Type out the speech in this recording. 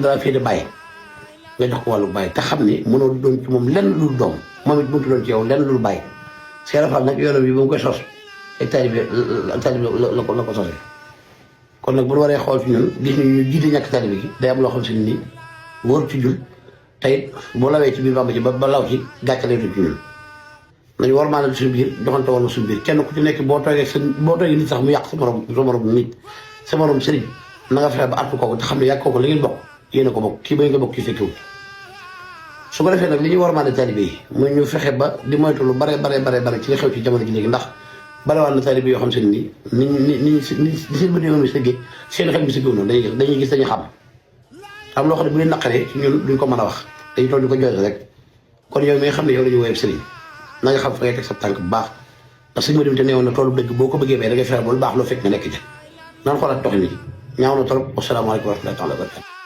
dara fii de bàyyi nga jox ko wàllu bàyyi te xam ni mënoo doon ci moom lenn lu doom moom it mënut doon ci yow lenn lu bàyyi Cheikh Fall nag yoonam bi ba mu koy sos ay taalibe la ko sosee kon nag bu ñu waree xool ci ñun gis ñu jiite ñàkk taalibe gi day am loo xam si ni wóor ci jul tey boo lawee ci biir Bàmba ci ba law ci gàccaleetu ci ñun nañu war maa ne suñu biir joxante woon na suñu biir kenn ku ci nekk boo toogee nit sax mu yàq sa morom nit sa morom sëriñ na nga fexe ba àtt kooku te xam ne yàgg kooku li ngeen bokk yéen a ko bokk kii ba nga bokk kii fekkiwul su ko defee nag li ñuy war maa ne taalibe yi muy ñu fexe ba di moytu lu bare ci li xew ci jamono ji léegi ndax barewaan na taalibe yoo xam se ni ni seen bët yoon bi sëggee seen xel bi sëggewu noonu dañuy gis dañuy xam am loo xam ne bu leen naqaree ci ñun duñ ko mën a wax dañu toog di ko jooytu rek kon yow mi nga xam ne yow la ñu woowee sëriñ na nga xam fa ngay teg sa tànk bu baax ndax suñu ma dem te neewoon na toolu dëgg boo ko bëggee bay da ngay fexe ba lu baax loo fekk nga nekk ca naan xoolaat toxin yi ñaaw na trop wasalaamaaleykum wa rahmatullahi wa barakatu